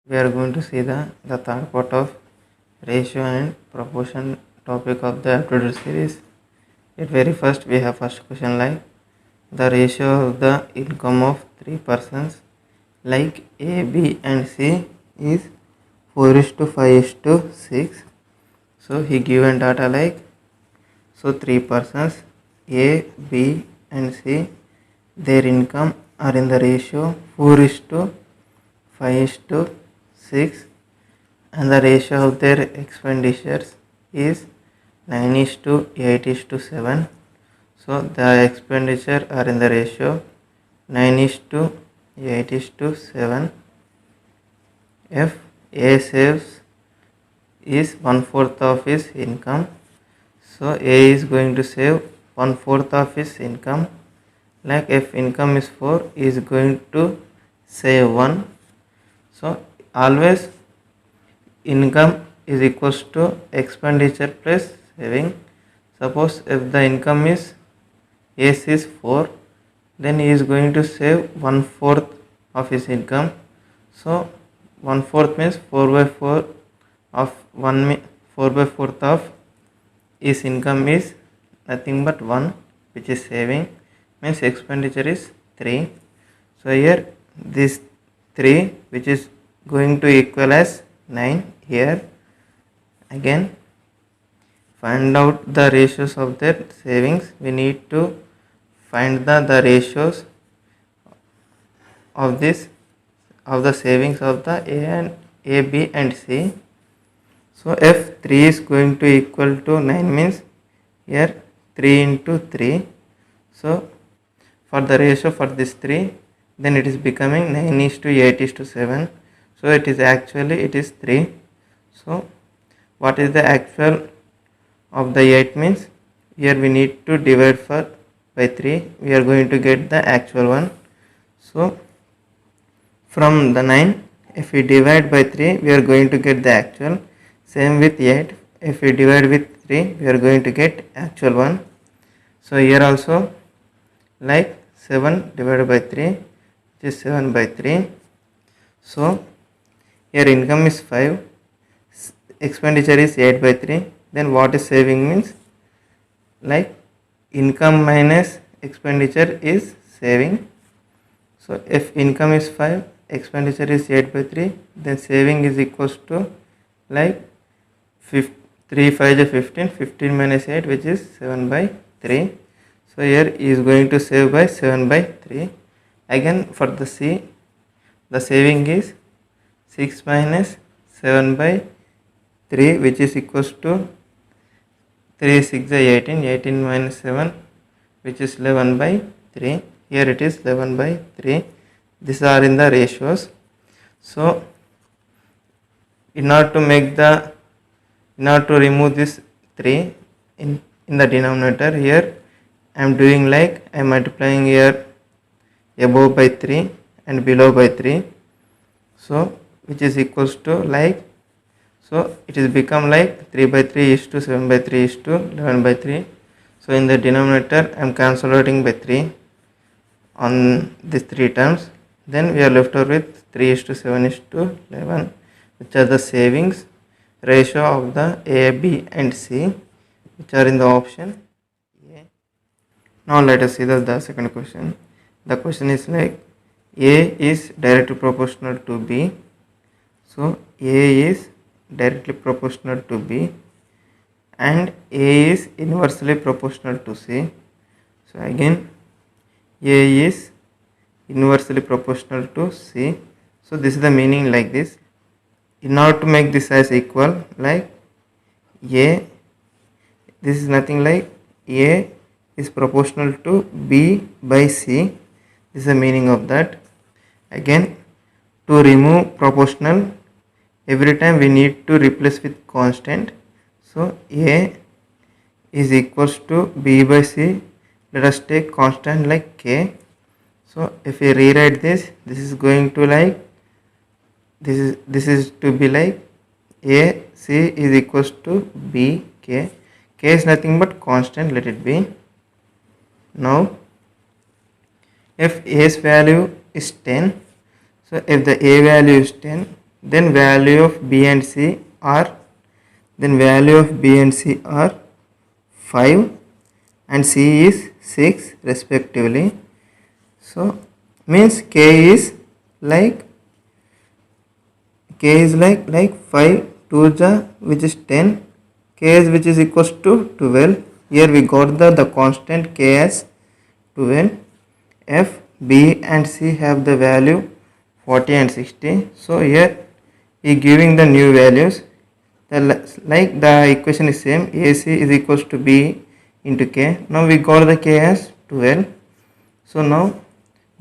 we are going to see the third part of ratio and proportion topic of the Aptitude series. At very first, we have first question like the ratio of the income of three persons like A, B and C is 4 is to 5 is to 6. So he given data like, so three persons A, B and C, their income are in the ratio 4 is to 5 is to 6 and the ratio of their expenditures is 9 is to 8 is to 7. So the expenditure are in the ratio 9 is to 8 is to 7. If A saves is 1/4 of his income, so A is going to save 1/4 of his income. Like if income is 4, he is going to save 1. So always income is equals to expenditure plus saving. Suppose if the income is S is 4, then he is going to save 1/4 of his income. So 1/4 means 4 by 4 of 4 by 4th of his income is nothing but 1, which is saving, means expenditure is 3. So here this 3 which is going to equal as 9. Here again find out the ratios of their savings. We need to find the ratios of this of the savings of the A, B and C. So if 3 is going to equal to 9 means here 3 into 3. So for the ratio for this 3, then it is becoming 9 is to 8 is to 7. So it is 3. So what is the actual of the 8 means, here we need to divide by 3. We are going to get the actual one. So from the 9, if we divide by 3, we are going to get the actual. Same with 8, if we divide with 3, we are going to get actual one. So here also like 7 divided by 3, which is 7 by 3. So here income is 5, expenditure is 8 by 3. Then what is saving means, like income minus expenditure is saving. So if income is 5, expenditure is 8 by 3, then saving is equals to like 3 5 is 15, 15 minus 8, which is 7 by 3. So here he is going to save by 7 by 3. Again for the C, the saving is 6 minus 7 by 3, which is equals to 3 6 is 18, 18 minus 7, which is 11 by 3. Here it is 11 by 3. These are in the ratios. So in order to remove this 3 in the denominator, here I am doing like I am multiplying here above by 3 and below by 3. So which is equals to like, so it is become like 3 by 3 is to 7 by 3 is to 11 by 3. So in the denominator I am consolidating by 3 on these 3 terms. Then we are left over with 3 is to 7 is to 11, which are the savings ratio of the A, B and C, which are in the option A. Now let us see the second question. The question is like A is directly proportional to B. So A is directly proportional to B and A is inversely proportional to C. So again A is inversely proportional to C. So this is the meaning like this. In order to make this as equal, like A, this is nothing like A is proportional to B by C. This is the meaning of that. Again, to remove proportional, every time we need to replace with constant. So A is equals to B by C. Let us take constant like K. So if we rewrite this, this is going to like, this is to be like A C is equals to B K. K is nothing but constant, let it be. Now if A's value is 10, so if the A value is 10, then value of B and C are 5 and C is 6 respectively. So means K is like 5 2 which is 10, K is which is equals to 12. Here we got the constant K as 12. F, B and C have the value 40 and 60. So here he giving the new values. The equation is same, AC is equals to B into K. Now we got the K as 12. So now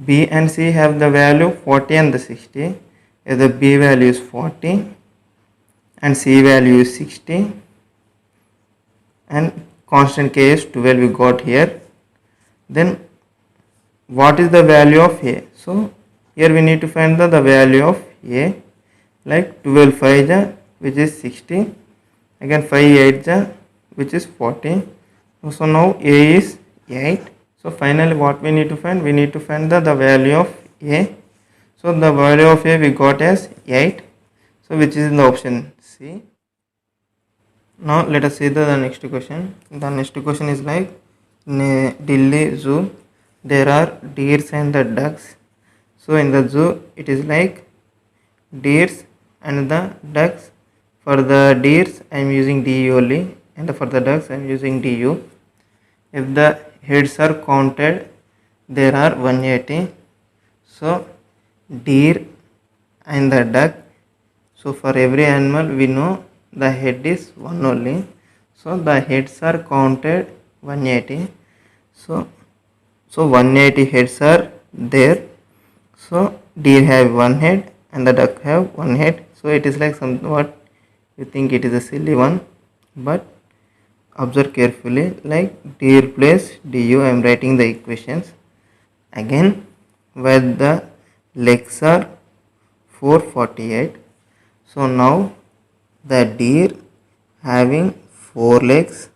B and C have the value 40 and the 60. Here the B value is 40 and C value is 60 and constant K is 12 we got here. Then what is the value of A? So here we need to find the value of A, like 12 5 which is 60, again 5 8 which is 40. So now A is 8. So finally what we need to find? We need to find the value of A. So the value of A we got as 8. So which is in the option C. Now let us see the next question. The next question is like, in a Delhi zoo there are deers and the ducks. So in the zoo it is like deers and the ducks. For the deers I am using DU only, and for the ducks I am using DU. If the heads are counted, there are 180. So deer and the duck, so for every animal we know the head is 1 only. So the heads are counted 180. So 180 heads are there. So deer have 1 head and the duck have 1 head. So it is like somewhat you think it is a silly one, but observe carefully, like deer place DU. I am writing the equations again where the legs are 448. So now the deer having 4 legs,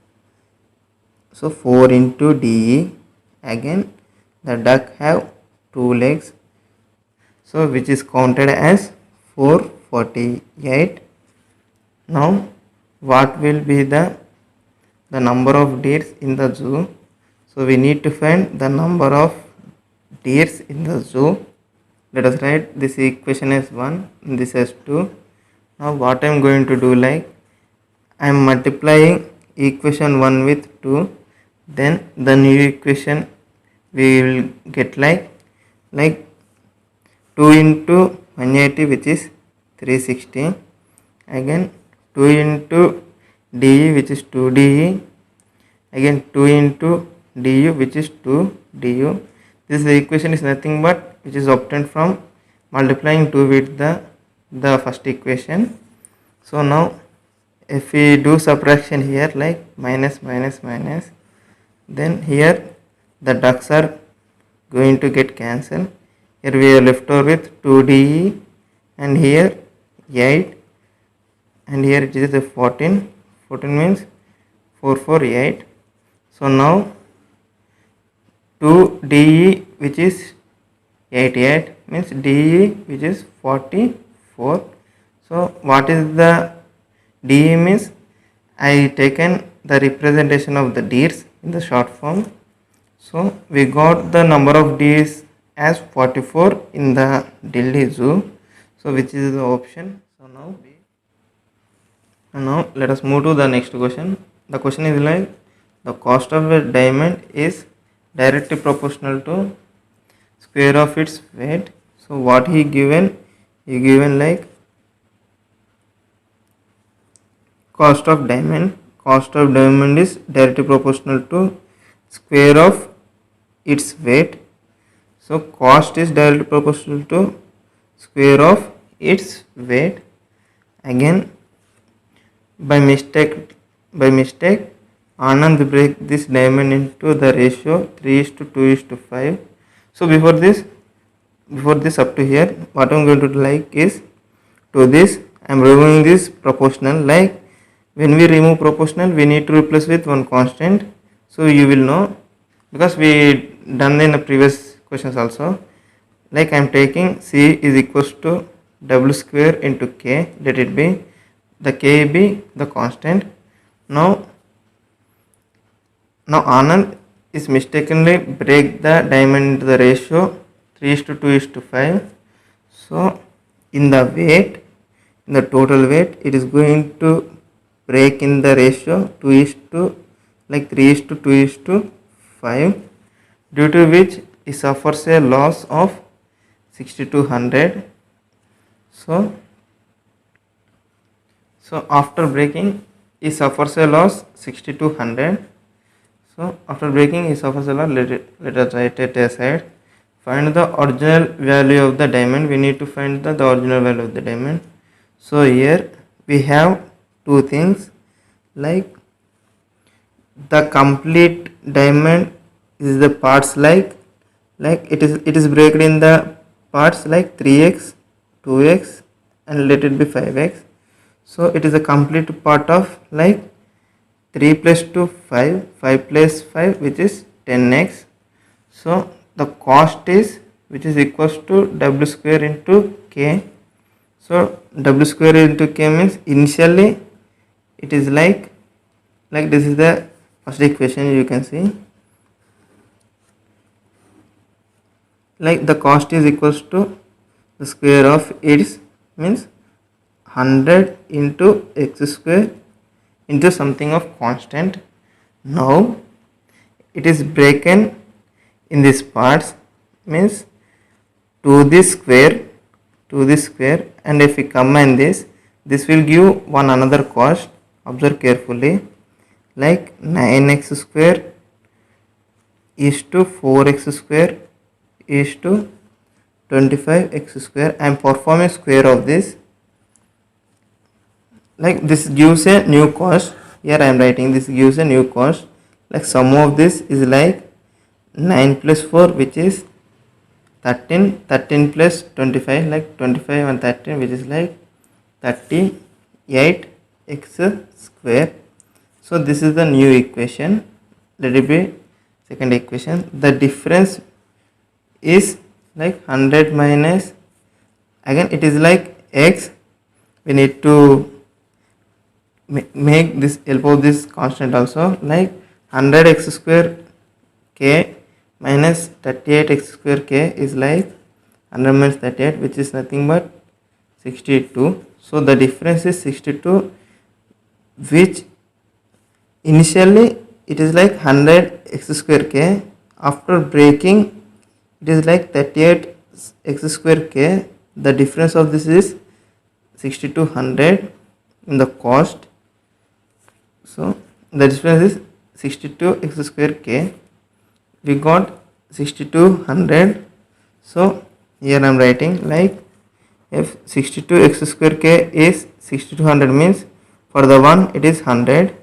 so 4 into DE. Again the duck have 2 legs, so which is counted as 448. Now what will be the number of deers in the zoo? So we need to find the number of deers in the zoo. Let us write this equation as 1, this as 2. Now what I am going to do, like I am multiplying equation 1 with 2, then the new equation we will get like 2 into 180 which is 360, again 2 into DE which is 2 DE, again 2 into DU which is 2 DU. This equation is nothing but which is obtained from multiplying 2 with the first equation. So now if we do subtraction here, like minus minus minus, then here the ducks are going to get cancelled. Here we are left over with 2DE and here 8 and here it is a 14 means 448. So now 2DE which is 88 means DE which is 44. So what is the DE means? I taken the representation of the deers in the short form. So we got the number of deers as 44 in the Delhi zoo. So which is the option? So now let us move to the next question. The question is like, the cost of a diamond is directly proportional to square of its weight. So what he given like cost of diamond is directly proportional to square of its weight. So cost is directly proportional to square of its weight. Again by mistake Anand break this diamond into the ratio 3:2:5. So before this up to here, what I am going to do like is, to this I am removing this proportional. Like when we remove proportional we need to replace with one constant. So you will know, because we done in the previous questions also. Like I am taking C is equals to w square into k, let it be, the k be the constant. Now Anand is mistakenly break the diamond into the ratio 3:2:5. So in the weight, in the total weight, it is going to break in the ratio 3:2:5, due to which it suffers a loss of 6200. So after breaking, it suffers a loss 6200. So after breaking, it suffers a loss. Let us write it aside. Find the original value of the diamond. We need to find the original value of the diamond. So here we have two things, like the complete diamond is the parts like it is broken in the parts like 3x, 2x, and let it be 5x. So it is a complete part of like 3 plus 2 5, 5 plus 5, which is 10x. So the cost is, which is equals to w square into k. So w square into k means initially it is like this is the first equation. You can see like the cost is equals to the square of its, means 100 into x square into something of constant. Now it is broken in these parts, means to this square, and if we combine this will give one another cost. Observe carefully, like 9x square is to 4x square is to 25x square. I am performing square of this, like this gives a new cost. Here I am writing this gives a new cost, like sum of this is like 9 plus 4, which is 13, 13 plus 25, like 25 and 13, which is like 38x square. So this is the new equation. Let it be second equation. The difference is like 100 minus, again it is like x. We need to make this help of this constant also, like 100x square k minus 38x square k is like 100 minus 38, which is nothing but 62. So the difference is 62, which initially it is like 100x square k. After breaking, it is like 38x square k. The difference of this is 6200 in the cost. So the difference is 62x square k. We got 6200. So here I am writing like if 62x square k is 6200, means for the one it is 100,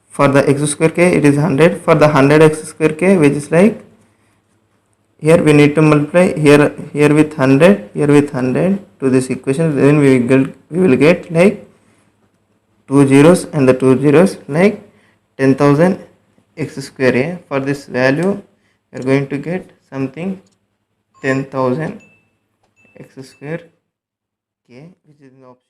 for the x square k it is 100, for the 100x square k, which is like here we need to multiply here with 100, here with 100 to this equation. Then we will get like 2 zeros and the 2 zeros, like 10,000 x square a. For this value we are going to get something 10,000 x square k, which is in the option.